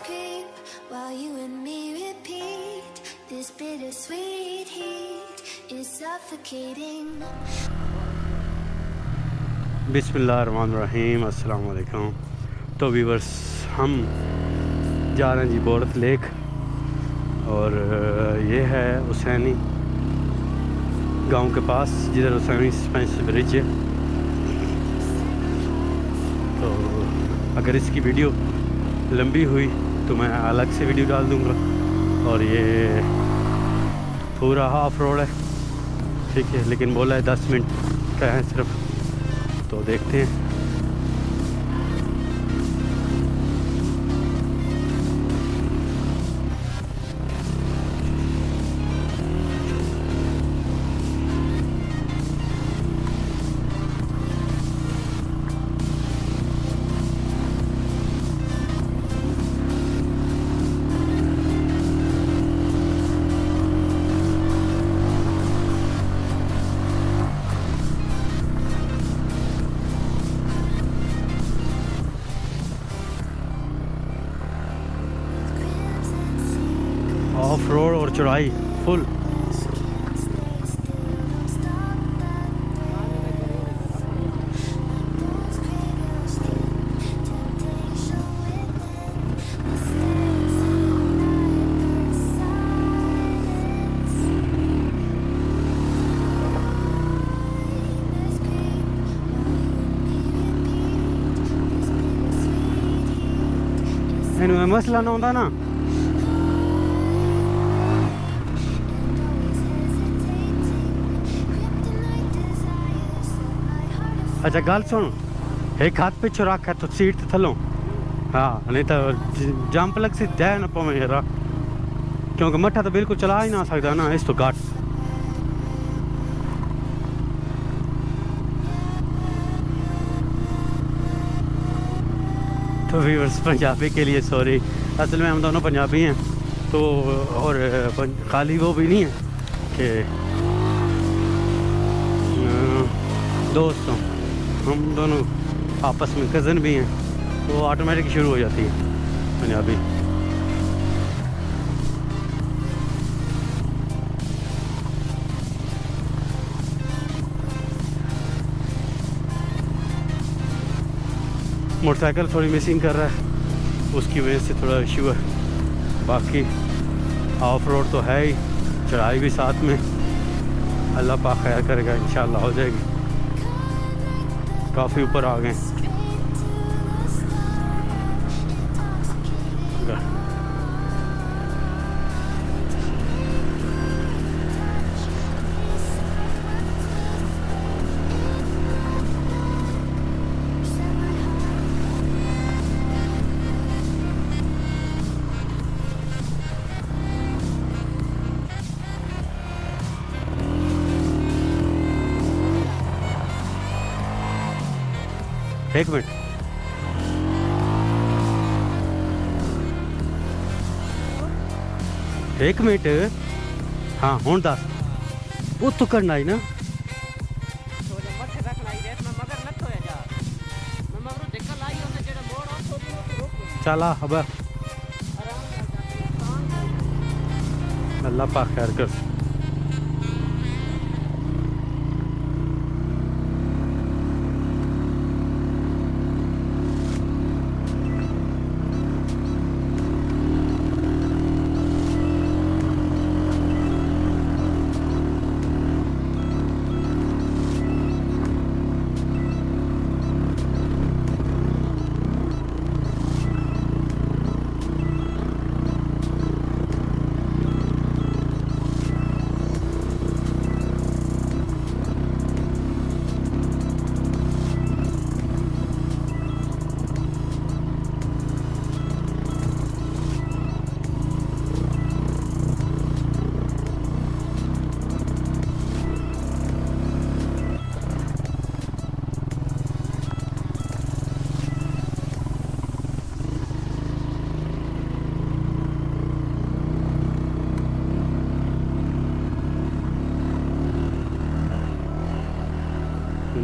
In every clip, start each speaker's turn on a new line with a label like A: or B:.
A: creep while you and me repeat. This bittersweet heat is suffocating.
B: बिस्मिल्लाहिर्रहमानिर्रहीम, अस्सलाम वालेकुम। तो व्यूअर्स, हम जा रहे हैं जी बोरथ लेक, और ये है हुसैनी गांव के पास, जिधर हुसैनी स्पेंस ब्रिज है। तो अगर इसकी वीडियो लंबी हुई तो मैं अलग से वीडियो डाल दूंगा, और ये पूरा हाफ रोड है, ठीक है, लेकिन बोला है 10 मिनट का है सिर्फ, तो देखते हैं। ऑफ रोड और चढ़ाई फुल। इनमें मसला ना होता ना। अच्छा गल सुन, एक हाथ पिछू रख है तो सीट तो थलों, हाँ, नहीं तो जंप लग सी जाए ना पवे यार, क्योंकि मट्ठा तो बिल्कुल चला ही ना सकता ना इस तो घट। तो व्यूअर्स, पंजाबी के लिए सॉरी, असल में हम दोनों पंजाबी हैं, तो और खाली वो भी नहीं है कि दोस्तों, हम दोनों आपस में कज़न भी हैं, तो ऑटोमेटिक शुरू हो जाती है पंजाबी। मोटरसाइकिल थोड़ी मिसिंग कर रहा है, उसकी वजह से थोड़ा इशू है, बाकी ऑफ रोड तो है ही, चढ़ाई भी साथ में, अल्लाह पाक खैर करेगा, इंशाल्लाह हो जाएगी। काफ़ी ऊपर आ गए। एक मिनट, एक मिनट, हाँ हूँ दस वो तो करना ही ना। चला अब अल्लाह पाक खैर कर।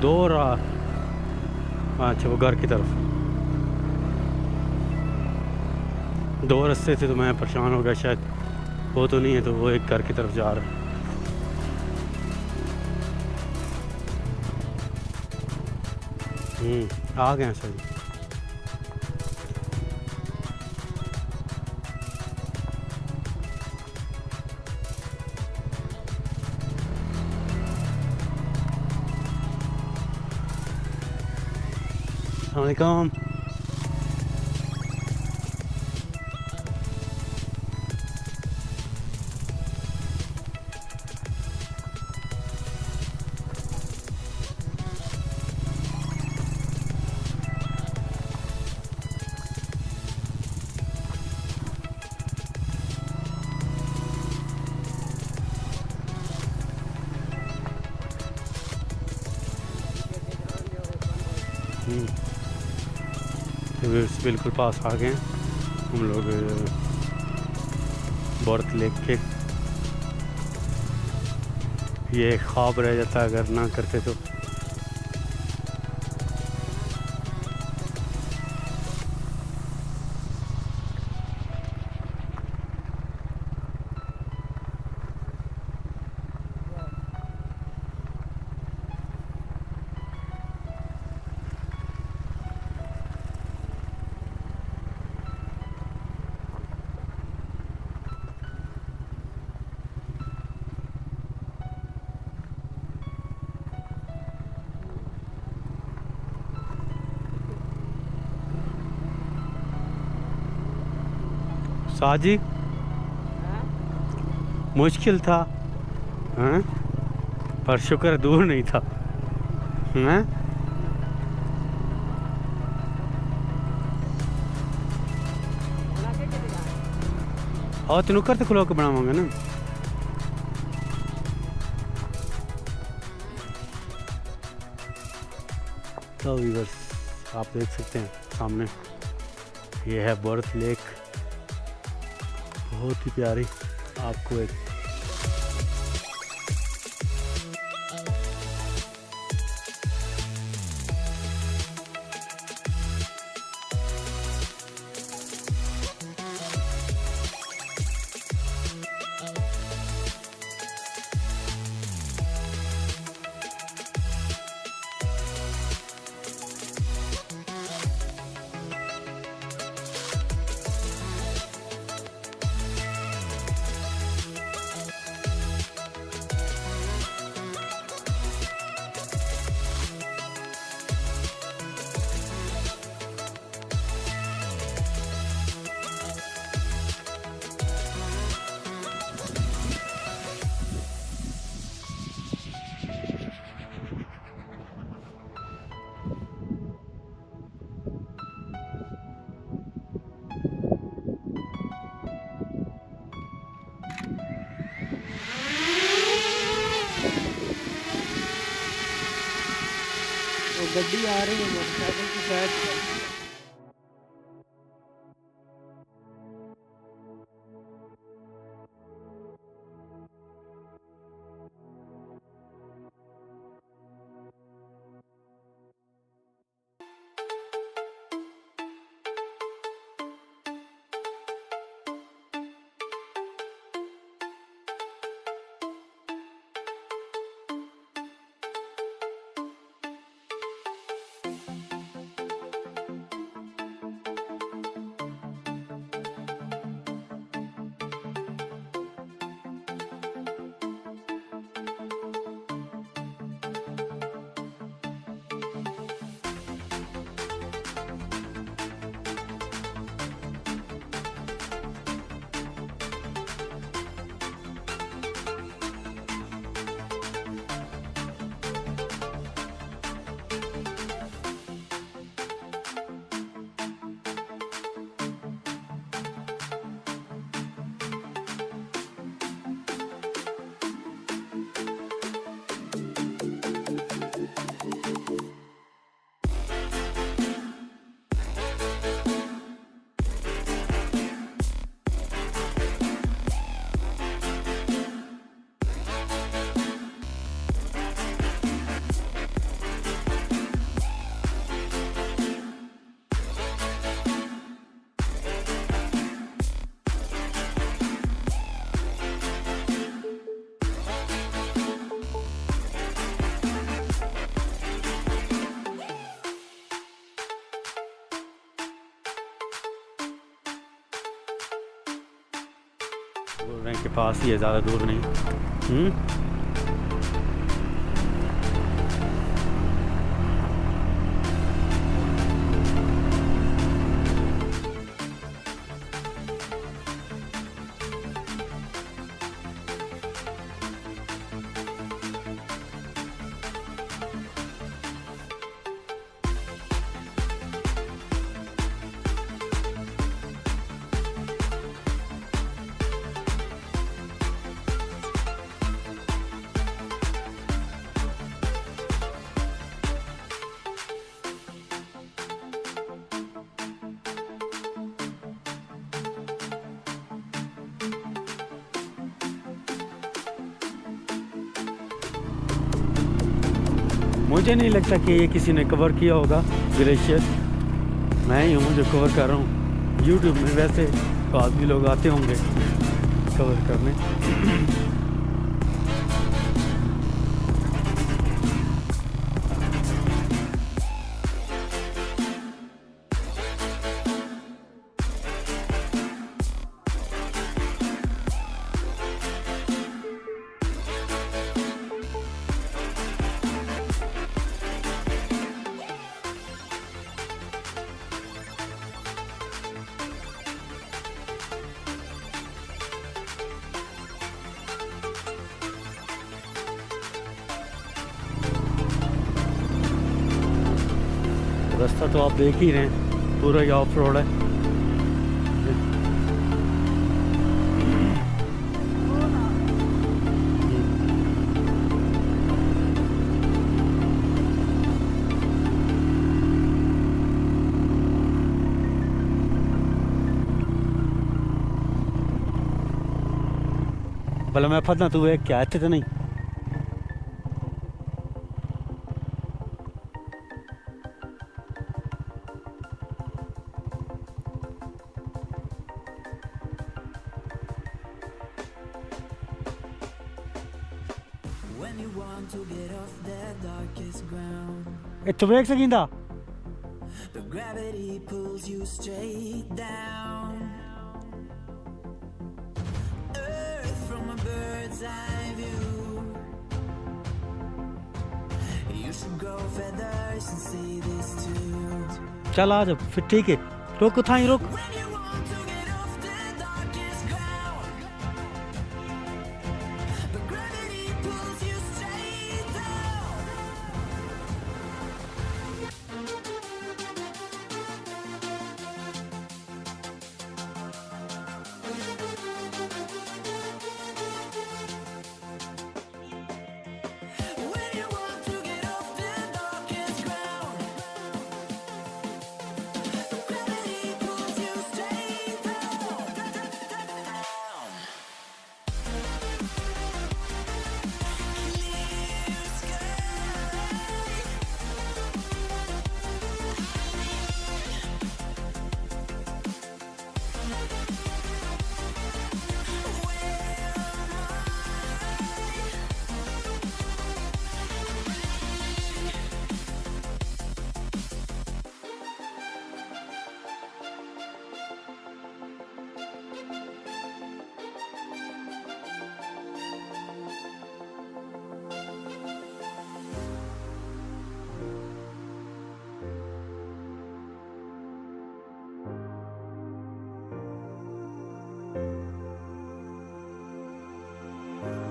B: दो राह, अच्छा वो घर की तरफ। दो रास्ते थे तो मैं परेशान हो गया, शायद वो तो नहीं है, तो वो एक घर की तरफ जा रहा है। आ गए हैं सही। अस्सलामुअलैकुम। बिल्कुल पास आ गए हैं हम लोग बोरथ लेक के। ये ख्वाब रह जाता अगर ना करते तो। साजी मुश्किल था, हैं? पर शुक्र दूर नहीं था, हैं? और तेन करते खुला के बनावांगे ना। तो व्यूअर्स आप देख सकते हैं सामने ये है बोरथ लेक, बहुत ही प्यारी। आपको एक
C: गड्डी आ रही है मोटरसाइकिल की साइड।
B: बोल रहे हैं कि पास ही है, ज़्यादा दूर नहीं। मुझे नहीं लगता कि ये किसी ने कवर किया होगा ग्लेशियर। मैं ही हूँ जो कवर कर रहा हूँ। यूट्यूब में वैसे तो आदमी लोग आते होंगे कवर करने। रास्ता तो आप देख ही रहे हैं, पूरा ही ऑफ रोड है। भला मैं फतना तू एक क्या तो नहीं। इत्थों वेख सकिंदा
D: The gravity pulls you straight down. Earth from a bird's eye view. You should grow feathers and see this too.
B: चल आ जा फिर, ठीक है। रोक उठा ही रोक।
D: When you want to get off the darkest ground, the gravity pulls you straight down. When you want to get off the darkest ground, the gravity pulls you straight down. Clear sky.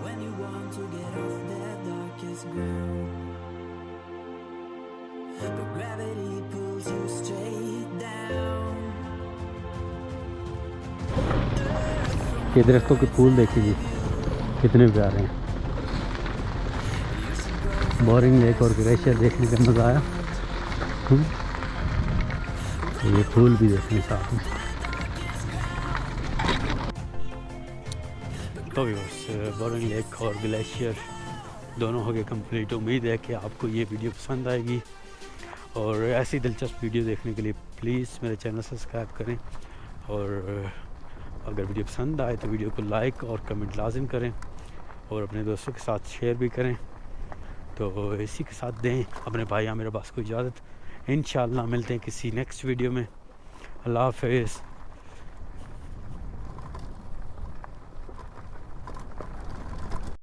D: When you want to get off that darkest ground, the gravity pulls you straight down.
B: ये दरख्तों के फूल देखिए कितने प्यारे हैं। Boring lake और glacier देखने का मज़ा आया। ये फूल भी देखने साथ में। तो बोरिंग लेक और ग्लेशियर दोनों हो गए कंप्लीट। उम्मीद है कि आपको ये वीडियो पसंद आएगी, और ऐसी दिलचस्प वीडियो देखने के लिए प्लीज़ मेरे चैनल सब्सक्राइब करें, और अगर वीडियो पसंद आए तो वीडियो को लाइक और कमेंट लाजिम करें, और अपने दोस्तों के साथ शेयर भी करें। तो इसी के साथ दें अपने भाई आमिर अब्बास को इजाज़त। इंशाअल्लाह मिलते हैं किसी नेक्स्ट वीडियो में। अल्लाह हाफ़िज़।